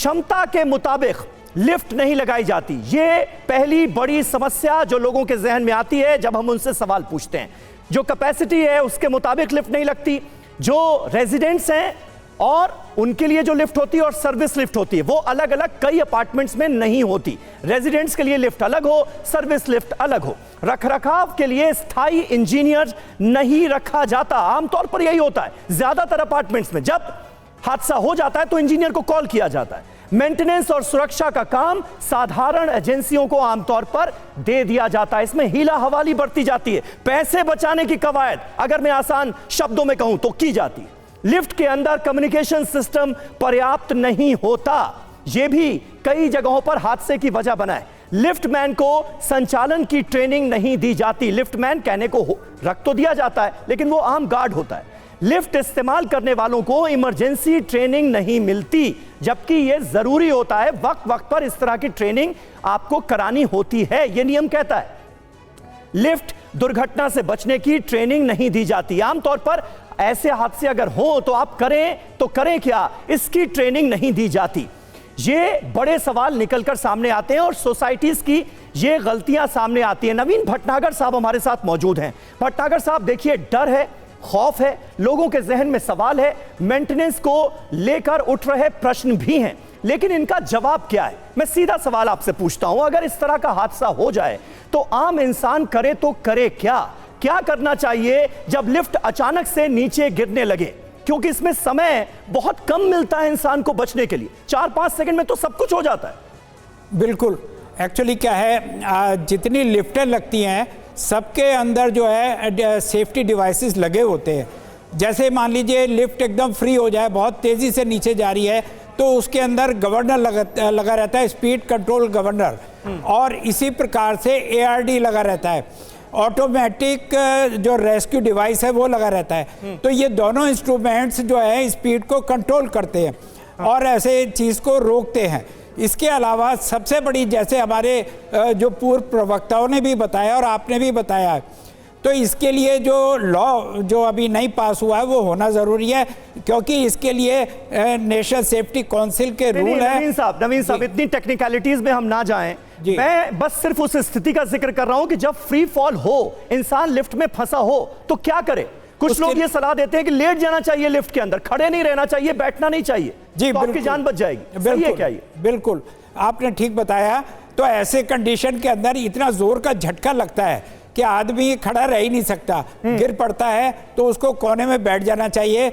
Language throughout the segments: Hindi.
क्षमता के मुताबिक लिफ्ट नहीं लगाई जाती। ये पहली बड़ी समस्या जो लोगों के जहन में आती है जब हम उनसे सवाल पूछते हैं। जो कैपेसिटी है उसके मुताबिक लिफ्ट नहीं लगती। जो रेजिडेंट्स हैं और उनके लिए जो लिफ्ट होती है और सर्विस लिफ्ट होती है वो अलग अलग कई अपार्टमेंट्स में नहीं होती। रेजिडेंट्स के लिए लिफ्ट अलग हो, सर्विस लिफ्ट अलग हो। रखरखाव के लिए स्थायी इंजीनियर नहीं रखा जाता। आमतौर पर यही होता है ज्यादातर अपार्टमेंट्स में, जब हादसा हो जाता है तो इंजीनियर को कॉल किया जाता है। मेंटेनेंस और सुरक्षा का काम साधारण एजेंसियों को आमतौर पर दे दिया जाता है। इसमें हीला हवाली बरती जाती है। पैसे बचाने की कवायद अगर मैं आसान शब्दों में कहूं तो की जाती है। लिफ्ट के अंदर कम्युनिकेशन सिस्टम पर्याप्त नहीं होता। यह भी कई जगहों पर हादसे की वजह बना है। लिफ्टमैन को संचालन की ट्रेनिंग नहीं दी जाती। लिफ्टमैन कहने को रख तो दिया जाता है लेकिन वो आम गार्ड होता है। लिफ्ट इस्तेमाल करने वालों को इमरजेंसी ट्रेनिंग नहीं मिलती, जबकि यह जरूरी होता है। वक्त वक्त पर इस तरह की ट्रेनिंग आपको करानी होती है, यह नियम कहता है। लिफ्ट दुर्घटना से बचने की ट्रेनिंग नहीं दी जाती। आमतौर पर ऐसे हादसे अगर हो तो आप करें तो करें क्या, इसकी ट्रेनिंग नहीं दी जाती। ये बड़े सवाल निकलकर सामने आते हैं और सोसाइटीज की ये गलतियां सामने आती हैं। नवीन भटनागर साहब हमारे साथ मौजूद हैं। भटनागर साहब देखिए, डर है, खौफ है, लोगों के जहन में सवाल है, मेंटेनेंस को लेकर उठ रहे प्रश्न भी हैं, लेकिन इनका जवाब क्या है? मैं सीधा सवाल आपसे पूछता हूं, अगर इस तरह का हादसा हो जाए तो आम इंसान करे तो करे क्या? क्या करना चाहिए जब लिफ्ट अचानक से नीचे गिरने लगे? क्योंकि इसमें समय बहुत कम मिलता है इंसान को बचने के लिए। 4-5 सेकंड में तो सब कुछ हो जाता है। बिल्कुल, एक्चुअली क्या है, जितनी लिफ्टें लगती हैं सबके अंदर जो है सेफ्टी डिवाइसेस लगे होते हैं। जैसे मान लीजिए लिफ्ट एकदम फ्री हो जाए, बहुत तेज़ी से नीचे जा रही है, तो उसके अंदर गवर्नर लगा रहता है, स्पीड कंट्रोल गवर्नर, और इसी प्रकार से ARD लगा रहता है, ऑटोमेटिक जो रेस्क्यू डिवाइस है वो लगा रहता है। तो ये दोनों इंस्ट्रूमेंट्स जो है स्पीड को कंट्रोल करते हैं और ऐसे चीज़ को रोकते हैं। इसके अलावा सबसे बड़ी, जैसे हमारे जो पूर्व प्रवक्ताओं ने भी बताया और आपने भी बताया, तो इसके लिए जो लॉ जो अभी नहीं पास हुआ है वो होना ज़रूरी है, क्योंकि इसके लिए नेशनल सेफ्टी काउंसिल के रूल है। नवीन साहब, इतनी टेक्निकलिटीज में हम ना जाएं। मैं बस सिर्फ उस स्थिति का जिक्र कर रहा हूं कि जब फ्री फॉल हो, इंसान लिफ्ट में फंसा हो तो क्या करे? कुछ लोग ये सलाह देते हैं कि लेट जाना चाहिए लिफ्ट के अंदर, खड़े नहीं रहना चाहिए, बैठना नहीं चाहिए, तो आपकी जान बच जाएगी। सही है क्या ये? बिल्कुल, आपने ठीक बताया। तो ऐसे कंडीशन के अंदर इतना जोर का झटका लगता है कि आदमी खड़ा रह ही नहीं सकता, गिर पड़ता है, तो उसको कोने में बैठ जाना चाहिए।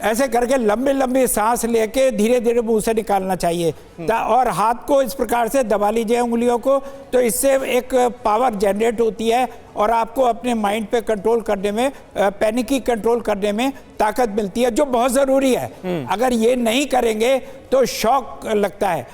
ऐसे करके लंबी लंबी सांस लेके धीरे धीरे मुंह से निकालना चाहिए, और हाथ को इस प्रकार से दबा लीजिए उंगलियों को, तो इससे एक पावर जनरेट होती है और आपको अपने माइंड पे कंट्रोल करने में, पैनिक की कंट्रोल करने में ताकत मिलती है, जो बहुत ज़रूरी है। अगर ये नहीं करेंगे तो शॉक लगता है।